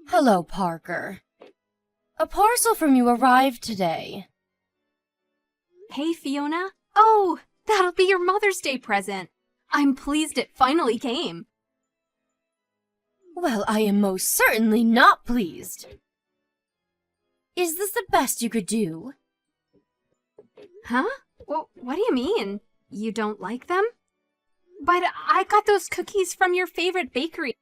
Hello, Parker. A parcel from you arrived today. Hey, Fiona. Oh, that'll be your Mother's Day present. I'm pleased it finally came. Well, I am most certainly not pleased. Is this the best you could do? Huh? Well, what do you mean? You don't like them? But I got those cookies from your favorite bakery.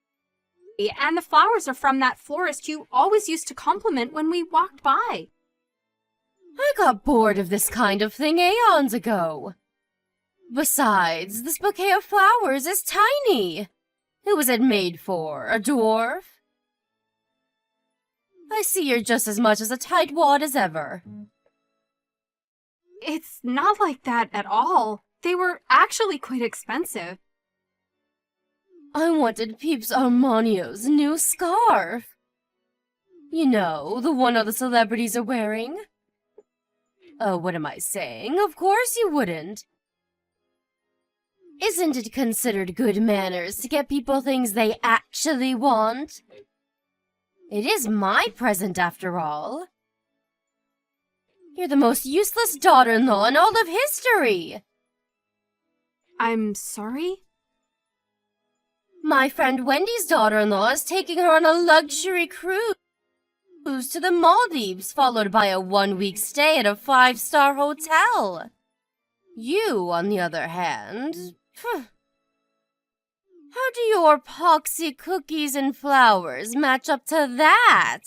And the flowers are from that florist you always used to compliment when we walked by. I got bored of this kind of thing aeons ago. Besides, this bouquet of flowers is tiny. Who was it made for? A dwarf? I see you're just as much as a tightwad as ever. It's not like that at all. They were actually quite expensive. I wanted Peeps Armanio's new scarf. You know, the one all the celebrities are wearing. Oh, what am I saying? Of course you wouldn't. Isn't it considered good manners to get people things they actually want? It is my present, after all. You're the most useless daughter-in-law in all of history. I'm sorry? My friend Wendy's daughter-in-law is taking her on a luxury cruise to the Maldives, followed by a 1-week stay at a 5-star hotel. You, on the other hand... How do your poxy cookies and flowers match up to that?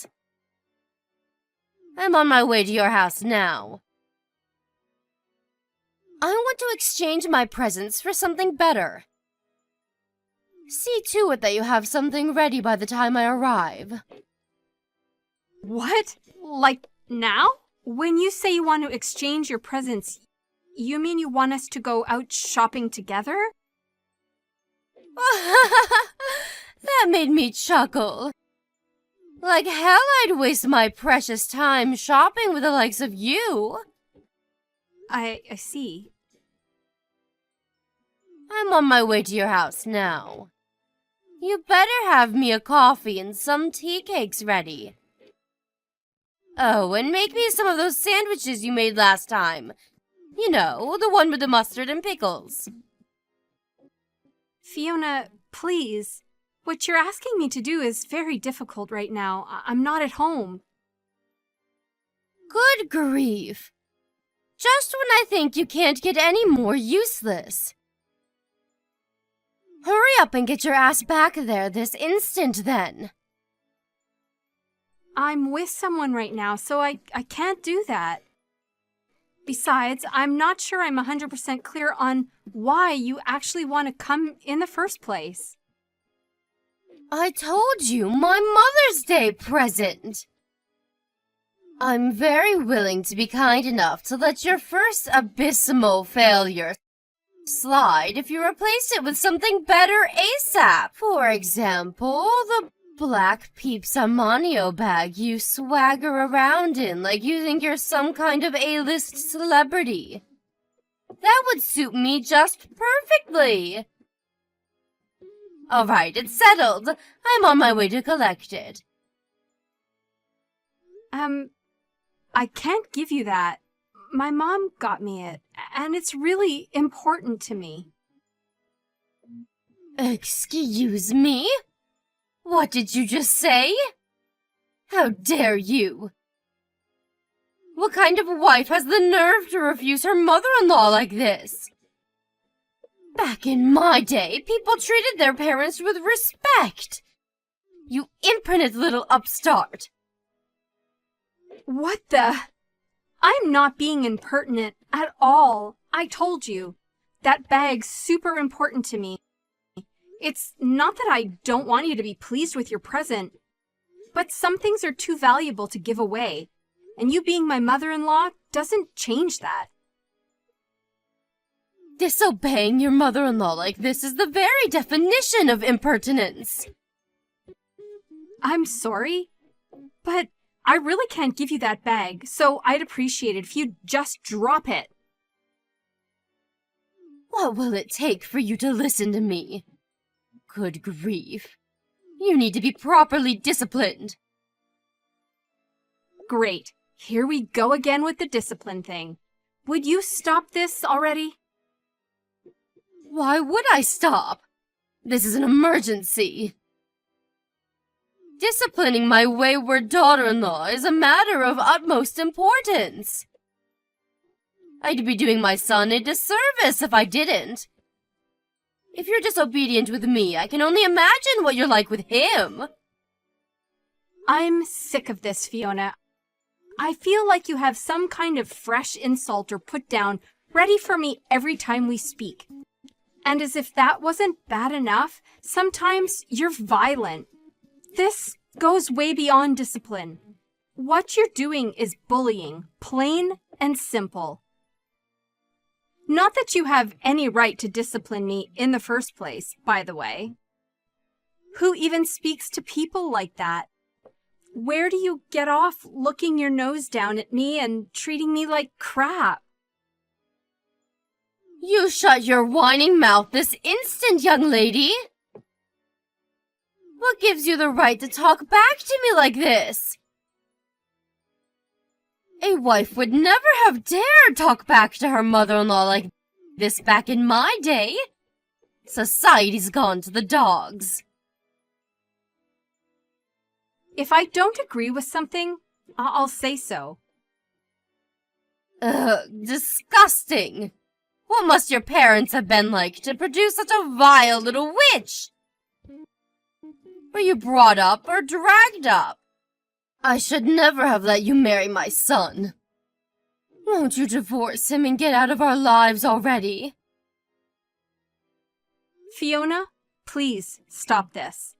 I'm on my way to your house now. I want to exchange my presents for something better. See to it that you have something ready by the time I arrive. What? Like now? When you say you want to exchange your presents, you mean you want us to go out shopping together? That made me chuckle. Like hell I'd waste my precious time shopping with the likes of you. I see. I'm on my way to your house now. You better have me a coffee and some tea cakes ready. Oh, and make me some of those sandwiches you made last time. You know, the one with the mustard and pickles. Fiona, please. What you're asking me to do is very difficult right now. I'm not at home. Good grief. Just when I think you can't get any more useless. Hurry up and get your ass back there this instant, then. I'm with someone right now, so I can't do that. Besides, I'm not sure I'm 100% clear on why you actually want to come in the first place. I told you, my Mother's Day present. I'm very willing to be kind enough to let your first abysmal failure slide if you replace it with something better ASAP. For example, the black Peeps Armanio bag you swagger around in like you think you're some kind of A-list celebrity. That would suit me just perfectly. All right, it's settled. I'm on my way to collect it. I can't give you that. My mom got me it, and it's really important to me. Excuse me? What did you just say? How dare you? What kind of wife has the nerve to refuse her mother-in-law like this? Back in my day, people treated their parents with respect. You impertinent little upstart. What the? I'm not being impertinent at all. I told you. That bag's super important to me. It's not that I don't want you to be pleased with your present, but some things are too valuable to give away, and you being my mother-in-law doesn't change that. Disobeying your mother-in-law like this is the very definition of impertinence. I'm sorry, but I really can't give you that bag, so I'd appreciate it if you'd just drop it. What will it take for you to listen to me? Good grief. You need to be properly disciplined. Great. Here we go again with the discipline thing. Would you stop this already? Why would I stop? This is an emergency. Disciplining my wayward daughter-in-law is a matter of utmost importance. I'd be doing my son a disservice if I didn't. If you're disobedient with me, I can only imagine what you're like with him. I'm sick of this, Fiona. I feel like you have some kind of fresh insult or put down ready for me every time we speak. And as if that wasn't bad enough, sometimes you're violent. This goes way beyond discipline. What you're doing is bullying, plain and simple. Not that you have any right to discipline me in the first place, by the way. Who even speaks to people like that? Where do you get off looking your nose down at me and treating me like crap? You shut your whining mouth this instant, young lady! What gives you the right to talk back to me like this? A wife would never have dared talk back to her mother-in-law like this back in my day. Society's gone to the dogs. If I don't agree with something, I'll say so. Ugh, disgusting! What must your parents have been like to produce such a vile little witch? Were you brought up or dragged up? I should never have let you marry my son. Won't you divorce him and get out of our lives already? Fiona, please stop this.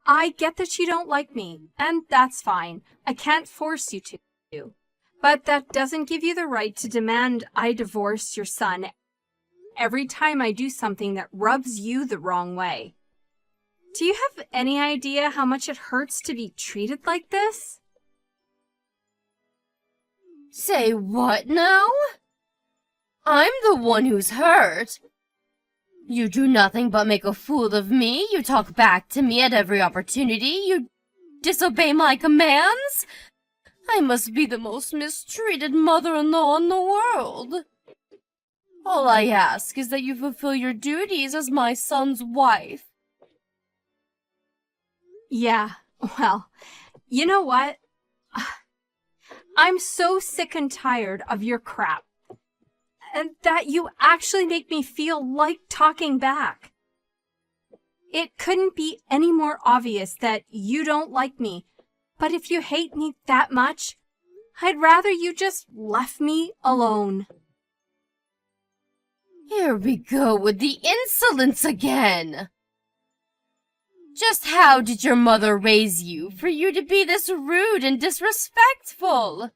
I get that you don't like me, and that's fine. I can't force you to. But that doesn't give you the right to demand I divorce your son every time I do something that rubs you the wrong way. Do you have any idea how much it hurts to be treated like this? Say what now? I'm the one who's hurt. You do nothing but make a fool of me. You talk back to me at every opportunity. You disobey my commands. I must be the most mistreated mother-in-law in the world. All I ask is that you fulfill your duties as my son's wife. Yeah, well, you know what? I'm so sick and tired of your crap. And that you actually make me feel like talking back. It couldn't be any more obvious that you don't like me, but if you hate me that much, I'd rather you just left me alone. Here we go with the insolence again. Just how did your mother raise you for you to be this rude and disrespectful?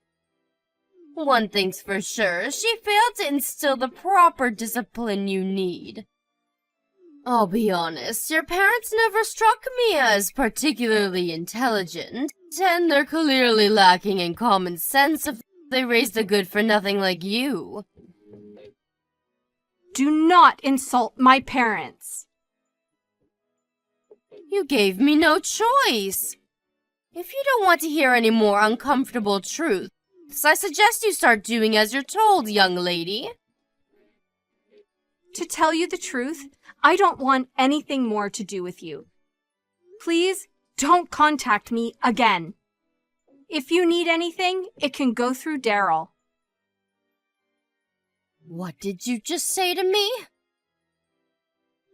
One thing's for sure, she failed to instill the proper discipline you need. I'll be honest, your parents never struck me as particularly intelligent, and they're clearly lacking in common sense if they raised a good-for-nothing like you. Do not insult my parents. You gave me no choice. If you don't want to hear any more uncomfortable truths, I suggest you start doing as you're told, young lady. To tell you the truth, I don't want anything more to do with you. Please don't contact me again. If you need anything, it can go through Daryl. What did you just say to me?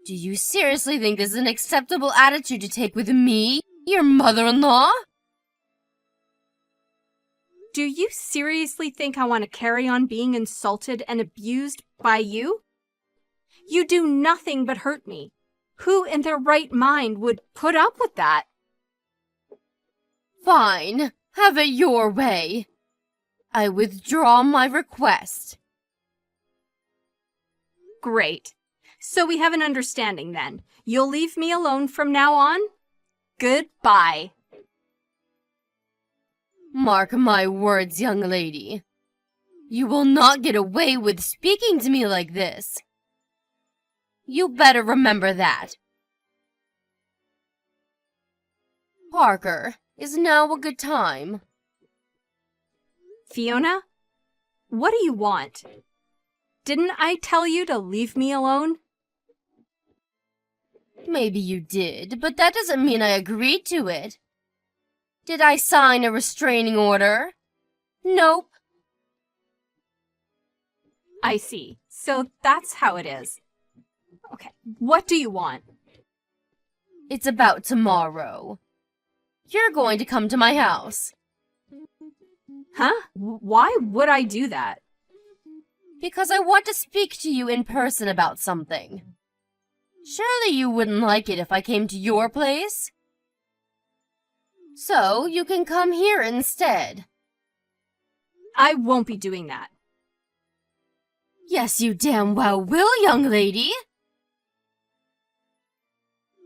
Do you seriously think this is an acceptable attitude to take with me, your mother-in-law? Do you seriously think I want to carry on being insulted and abused by you? You do nothing but hurt me. Who in their right mind would put up with that? Fine. Have it your way. I withdraw my request. Great. So we have an understanding then. You'll leave me alone from now on? Goodbye. Mark my words, young lady. You will not get away with speaking to me like this. You better remember that. Parker, is now a good time? Fiona, what do you want? Didn't I tell you to leave me alone? Maybe you did, but that doesn't mean I agreed to it. Did I sign a restraining order? Nope. I see. So that's how it is. Okay, what do you want? It's about tomorrow. You're going to come to my house. Huh? Why would I do that? Because I want to speak to you in person about something. Surely you wouldn't like it if I came to your place? So you can come here instead. I won't be doing that. Yes, you damn well will, young lady.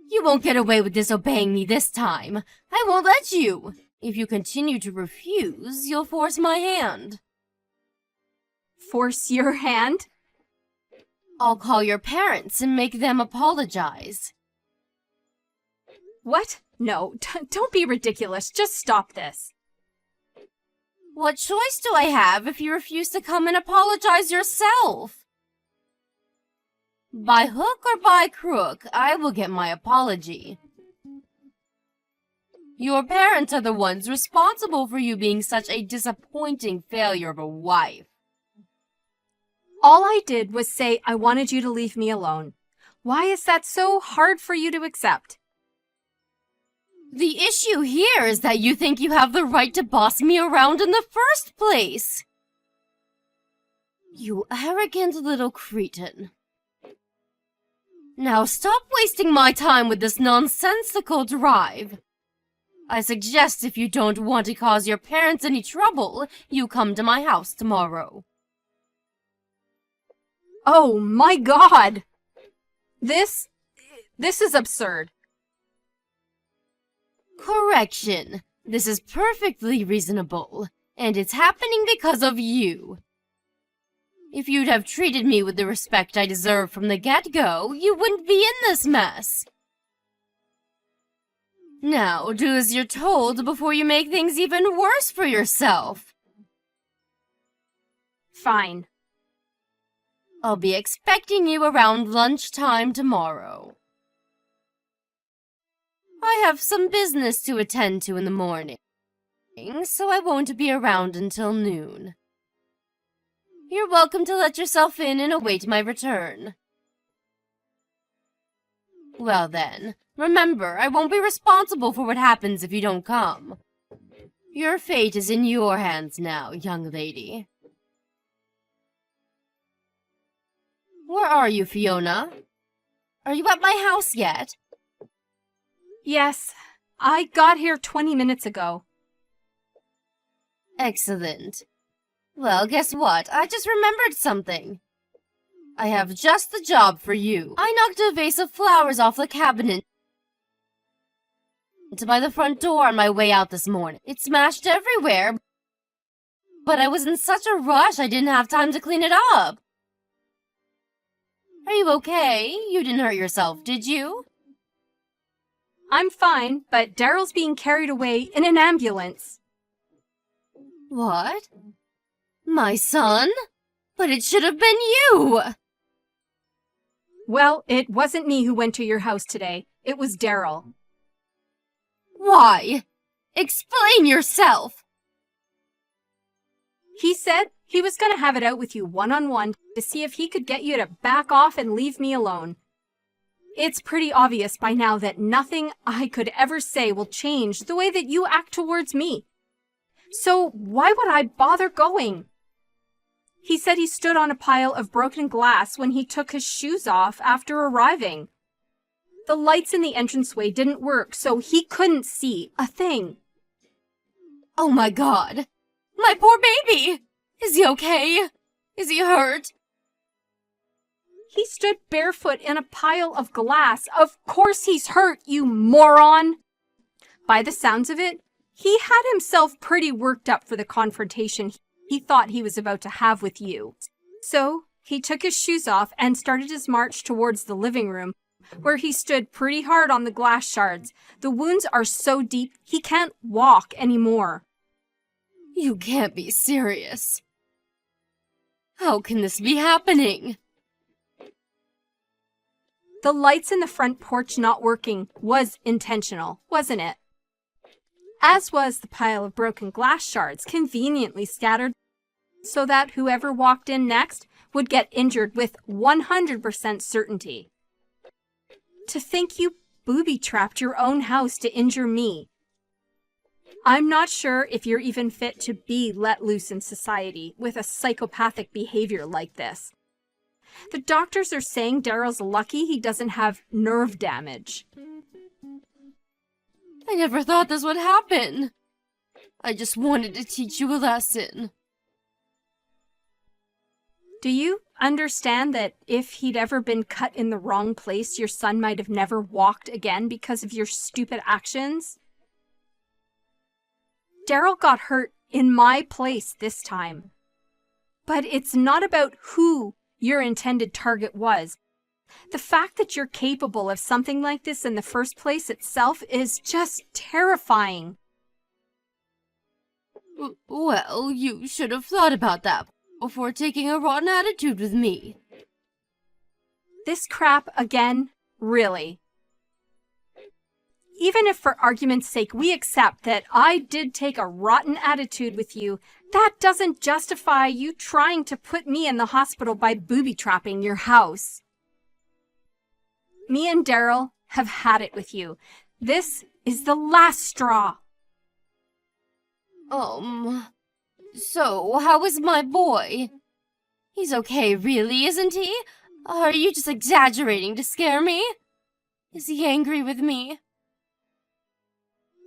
You won't get away with disobeying me this time. I won't let you. If you continue to refuse, you'll force my hand. Force your hand? I'll call your parents and make them apologize. What? No, don't be ridiculous. Just stop this. What choice do I have if you refuse to come and apologize yourself? By hook or by crook, I will get my apology. Your parents are the ones responsible for you being such a disappointing failure of a wife. All I did was say I wanted you to leave me alone. Why is that so hard for you to accept? The issue here is that you think you have the right to boss me around in the first place. You arrogant little cretin. Now stop wasting my time with this nonsensical drive. I suggest if you don't want to cause your parents any trouble, you come to my house tomorrow. Oh my God! This is absurd. Correction. This is perfectly reasonable, and it's happening because of you. If you'd have treated me with the respect I deserve from the get-go, you wouldn't be in this mess. Now, do as you're told before you make things even worse for yourself. Fine. I'll be expecting you around lunchtime tomorrow. I have some business to attend to in the morning, so I won't be around until noon. You're welcome to let yourself in and await my return. Well then, remember, I won't be responsible for what happens if you don't come. Your fate is in your hands now, young lady. Where are you, Fiona? Are you at my house yet? Yes, I got here 20 minutes ago. Excellent. Well, guess what? I just remembered something. I have just the job for you. I knocked a vase of flowers off the cabinet by the front door on my way out this morning. It smashed everywhere, but I was in such a rush I didn't have time to clean it up. Are you okay? You didn't hurt yourself, did you? I'm fine, but Daryl's being carried away in an ambulance. What? My son? But it should have been you! Well, it wasn't me who went to your house today. It was Daryl. Why? Explain yourself! He said he was going to have it out with you one-on-one to see if he could get you to back off and leave me alone. It's pretty obvious by now that nothing I could ever say will change the way that you act towards me. So why would I bother going? He said he stood on a pile of broken glass when he took his shoes off after arriving. The lights in the entranceway didn't work, so he couldn't see a thing. Oh my God! My poor baby! Is he okay? Is he hurt? He stood barefoot in a pile of glass. Of course he's hurt, you moron! By the sounds of it, he had himself pretty worked up for the confrontation he thought he was about to have with you. So he took his shoes off and started his march towards the living room, where he stood pretty hard on the glass shards. The wounds are so deep he can't walk anymore. You can't be serious. How can this be happening? The lights in the front porch not working was intentional, wasn't it? As was the pile of broken glass shards conveniently scattered so that whoever walked in next would get injured with 100% certainty. To think you booby-trapped your own house to injure me. I'm not sure if you're even fit to be let loose in society with a psychopathic behavior like this. The doctors are saying Daryl's lucky he doesn't have nerve damage. I never thought this would happen. I just wanted to teach you a lesson. Do you understand that if he'd ever been cut in the wrong place, your son might have never walked again because of your stupid actions? Daryl got hurt in my place this time. But it's not about who your intended target was. The fact that you're capable of something like this in the first place itself is just terrifying. Well, you should have thought about that before taking a rotten attitude with me. This crap again? Really? Even if for argument's sake we accept that I did take a rotten attitude with you, that doesn't justify you trying to put me in the hospital by booby-trapping your house. Me and Daryl have had it with you. This is the last straw. So how is my boy? He's okay, really, isn't he? Are you just exaggerating to scare me? Is he angry with me?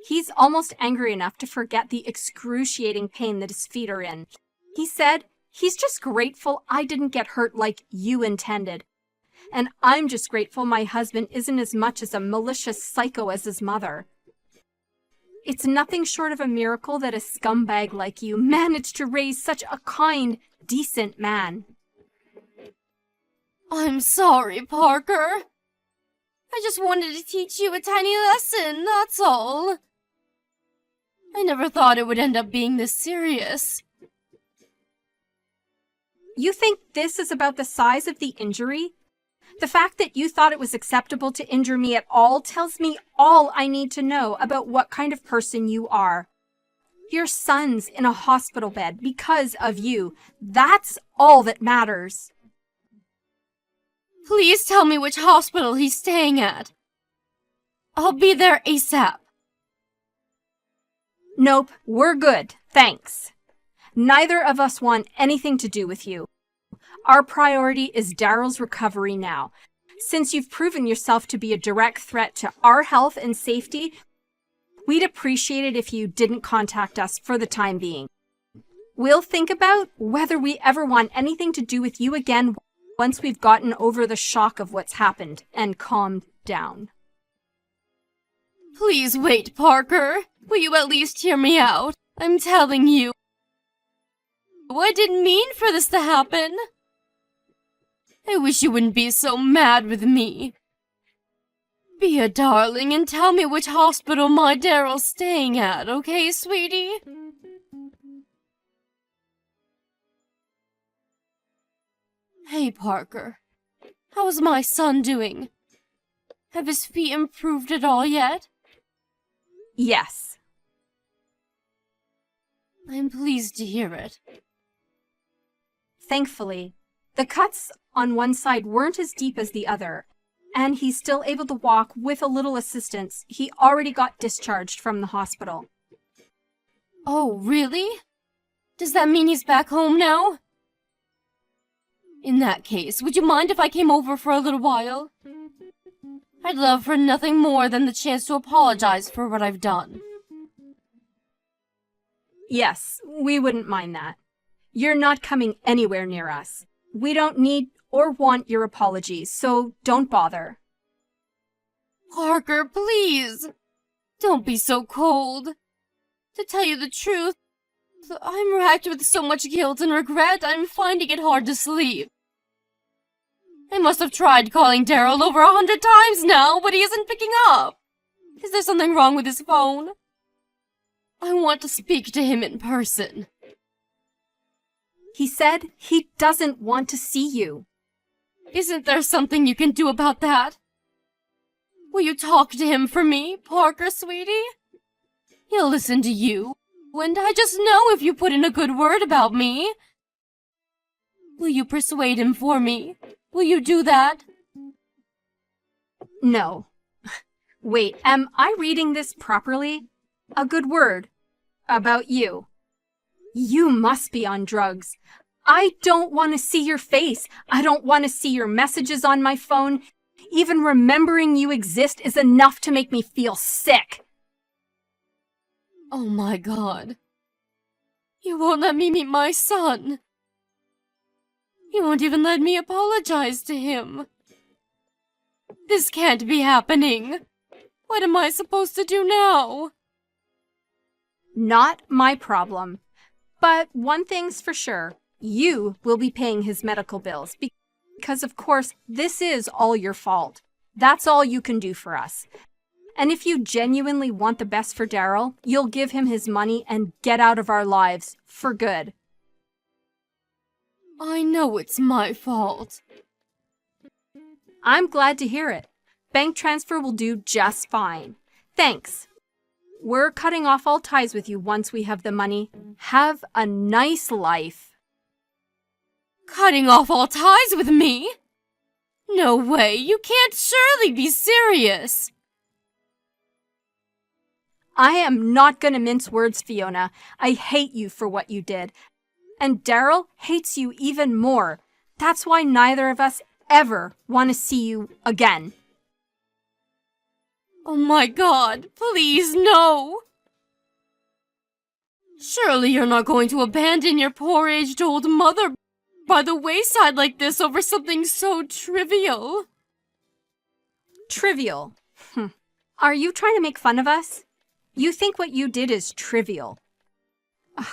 He's almost angry enough to forget the excruciating pain that his feet are in. He said he's just grateful I didn't get hurt like you intended. And I'm just grateful my husband isn't as much as a malicious psycho as his mother. It's nothing short of a miracle that a scumbag like you managed to raise such a kind, decent man. I'm sorry, Parker. I just wanted to teach you a tiny lesson, that's all. I never thought it would end up being this serious. You think this is about the size of the injury? The fact that you thought it was acceptable to injure me at all tells me all I need to know about what kind of person you are. Your son's in a hospital bed because of you. That's all that matters. Please tell me which hospital he's staying at. I'll be there ASAP. Nope, we're good, thanks. Neither of us want anything to do with you. Our priority is Daryl's recovery now. Since you've proven yourself to be a direct threat to our health and safety, we'd appreciate it if you didn't contact us for the time being. We'll think about whether we ever want anything to do with you again once we've gotten over the shock of what's happened and calmed down. Please wait, Parker. Will you at least hear me out? I'm telling you. I didn't mean for this to happen. I wish you wouldn't be so mad with me. Be a darling and tell me which hospital my Daryl's staying at, okay, sweetie? Hey, Parker. How's my son doing? Have his feet improved at all yet? Yes. I'm pleased to hear it. Thankfully, the cuts on one side weren't as deep as the other, and he's still able to walk with a little assistance. He already got discharged from the hospital. Oh, really? Does that mean he's back home now? In that case, would you mind if I came over for a little while? I'd love for nothing more than the chance to apologize for what I've done. Yes, we wouldn't mind that. You're not coming anywhere near us. We don't need or want your apologies, so don't bother. Parker, please! Don't be so cold. To tell you the truth, I'm racked with so much guilt and regret, I'm finding it hard to sleep. I must have tried calling Daryl over 100 times now, but he isn't picking up. Is there something wrong with his phone? I want to speak to him in person. He said he doesn't want to see you. Isn't there something you can do about that? Will you talk to him for me, Parker, sweetie? He'll listen to you, and I just know if you put in a good word about me. Will you persuade him for me? Will you do that? No. Wait, am I reading this properly? A good word. About you. You must be on drugs. I don't want to see your face. I don't want to see your messages on my phone. Even remembering you exist is enough to make me feel sick. Oh my God. You won't let me meet my son. You won't even let me apologize to him. This can't be happening. What am I supposed to do now? Not my problem. But one thing's for sure. You will be paying his medical bills because, of course, this is all your fault. That's all you can do for us. And if you genuinely want the best for Daryl, you'll give him his money and get out of our lives for good. I know it's my fault. I'm glad to hear it. Bank transfer will do just fine. Thanks. We're cutting off all ties with you once we have the money. Have a nice life. Cutting off all ties with me? No way, you can't surely be serious. I am not gonna mince words, Fiona. I hate you for what you did. And Daryl hates you even more. That's why neither of us ever want to see you again. Oh my God, please no. Surely you're not going to abandon your poor aged old mother by the wayside like this over something so trivial. Trivial? Are you trying to make fun of us? You think what you did is trivial. Ugh.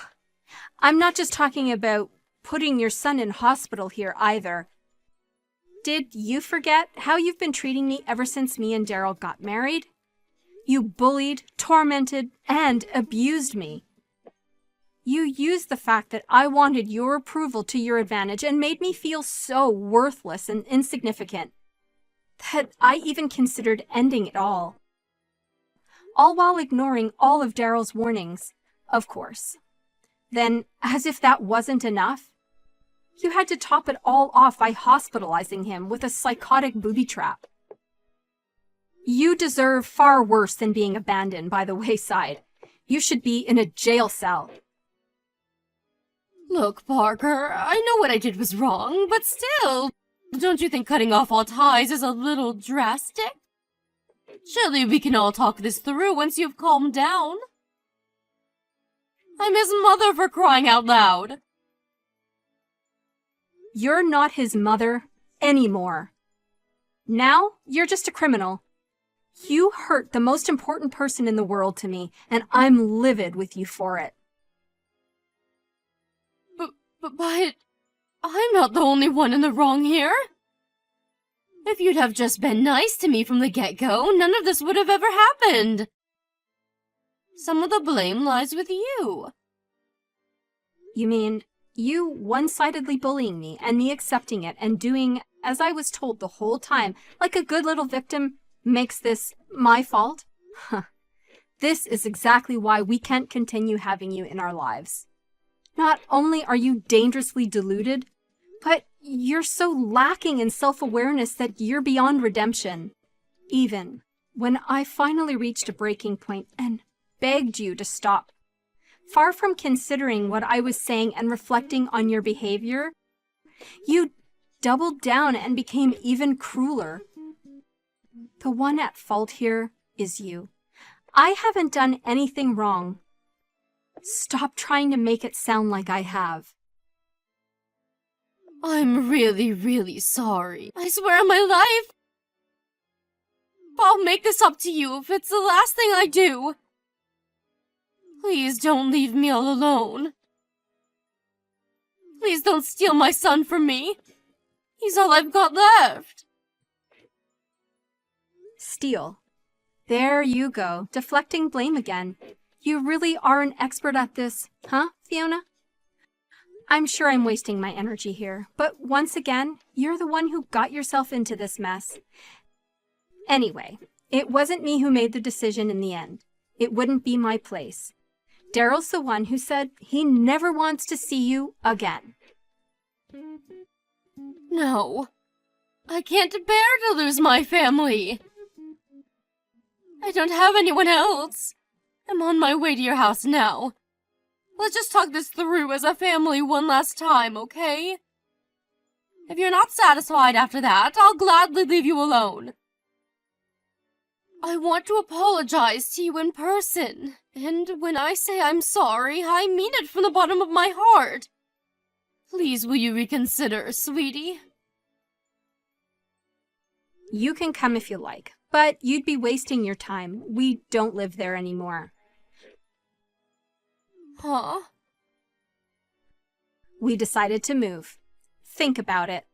I'm not just talking about putting your son in hospital here either. Did you forget how you've been treating me ever since me and Daryl got married? You bullied, tormented, and abused me. You used the fact that I wanted your approval to your advantage and made me feel so worthless and insignificant that I even considered ending it all while ignoring all of Daryl's warnings, of course. Then, as if that wasn't enough, you had to top it all off by hospitalizing him with a psychotic booby trap. You deserve far worse than being abandoned by the wayside. You should be in a jail cell. Look, Parker, I know what I did was wrong, but still, don't you think cutting off all ties is a little drastic? Surely we can all talk this through once you've calmed down. I'm his mother, for crying out loud. You're not his mother anymore. Now, you're just a criminal. You hurt the most important person in the world to me, and I'm livid with you for it. But I'm not the only one in the wrong here. If you'd have just been nice to me from the get-go, none of this would have ever happened. Some of the blame lies with you. You mean you one-sidedly bullying me and me accepting it and doing as I was told the whole time, like a good little victim, makes this my fault? This is exactly why we can't continue having you in our lives. Not only are you dangerously deluded, but you're so lacking in self-awareness that you're beyond redemption. Even when I finally reached a breaking point and begged you to stop, far from considering what I was saying and reflecting on your behavior, you doubled down and became even crueler. The one at fault here is you. I haven't done anything wrong. Stop trying to make it sound like I have. I'm really, really sorry. I swear on my life. I'll make this up to you if it's the last thing I do. Please don't leave me all alone. Please don't steal my son from me. He's all I've got left. Steal. There you go, deflecting blame again. You really are an expert at this, huh, Fiona? I'm sure I'm wasting my energy here, but once again, you're the one who got yourself into this mess. Anyway, it wasn't me who made the decision in the end. It wouldn't be my place. Daryl's the one who said he never wants to see you again. No. I can't bear to lose my family. I don't have anyone else. I'm on my way to your house now. Let's just talk this through as a family one last time, okay? If you're not satisfied after that, I'll gladly leave you alone. I want to apologize to you in person, and when I say I'm sorry, I mean it from the bottom of my heart. Please, will you reconsider, sweetie? You can come if you like, but you'd be wasting your time. We don't live there anymore. Huh? We decided to move. Think about it.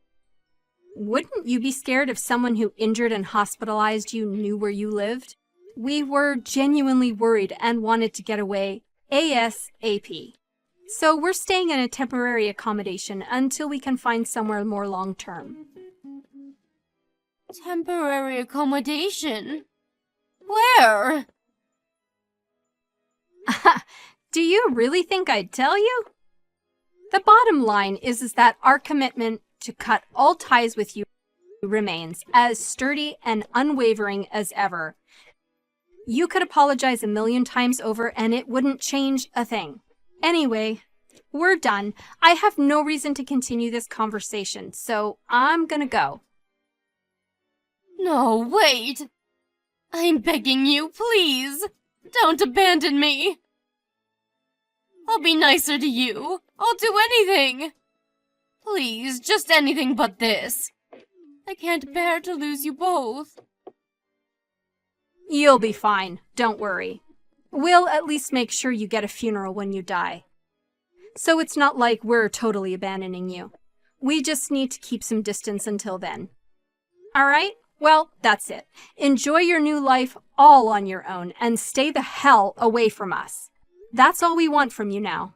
Wouldn't you be scared if someone who injured and hospitalized you knew where you lived? We were genuinely worried and wanted to get away ASAP. So we're staying in a temporary accommodation until we can find somewhere more long-term. Temporary accommodation? Where? Do you really think I'd tell you? The bottom line is that our commitment to cut all ties with you remains as sturdy and unwavering as ever. You could apologize 1,000,000 times over and it wouldn't change a thing. Anyway, we're done. I have no reason to continue this conversation, so I'm gonna go. No, wait. I'm begging you, please. Don't abandon me. I'll be nicer to you. I'll do anything. Please, just anything but this. I can't bear to lose you both. You'll be fine. Don't worry. We'll at least make sure you get a funeral when you die. So it's not like we're totally abandoning you. We just need to keep some distance until then. All right? Well, that's it. Enjoy your new life all on your own and stay the hell away from us. That's all we want from you now.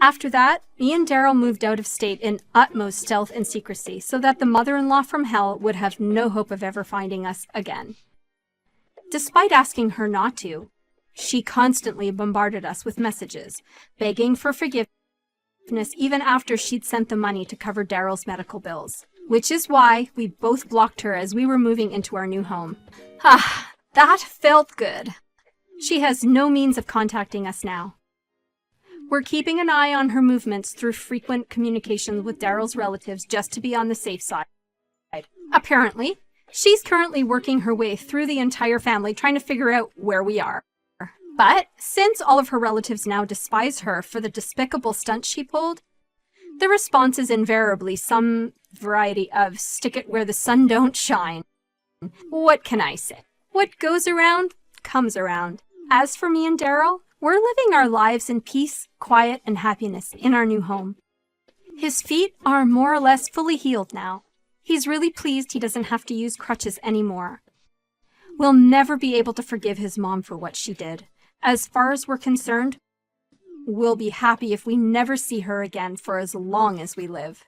After that, me and Daryl moved out of state in utmost stealth and secrecy so that the mother-in-law from hell would have no hope of ever finding us again. Despite asking her not to, she constantly bombarded us with messages, begging for forgiveness even after she'd sent the money to cover Daryl's medical bills, which is why we both blocked her as we were moving into our new home. Ah, that felt good. She has no means of contacting us now. We're keeping an eye on her movements through frequent communications with Daryl's relatives just to be on the safe side. Apparently, she's currently working her way through the entire family trying to figure out where we are. But since all of her relatives now despise her for the despicable stunt she pulled, the response is invariably some variety of stick it where the sun don't shine. What can I say? What goes around comes around. As for me and Daryl, we're living our lives in peace, quiet, and happiness in our new home. His feet are more or less fully healed now. He's really pleased he doesn't have to use crutches anymore. We'll never be able to forgive his mom for what she did. As far as we're concerned, we'll be happy if we never see her again for as long as we live.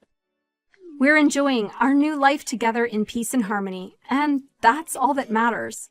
We're enjoying our new life together in peace and harmony, and that's all that matters.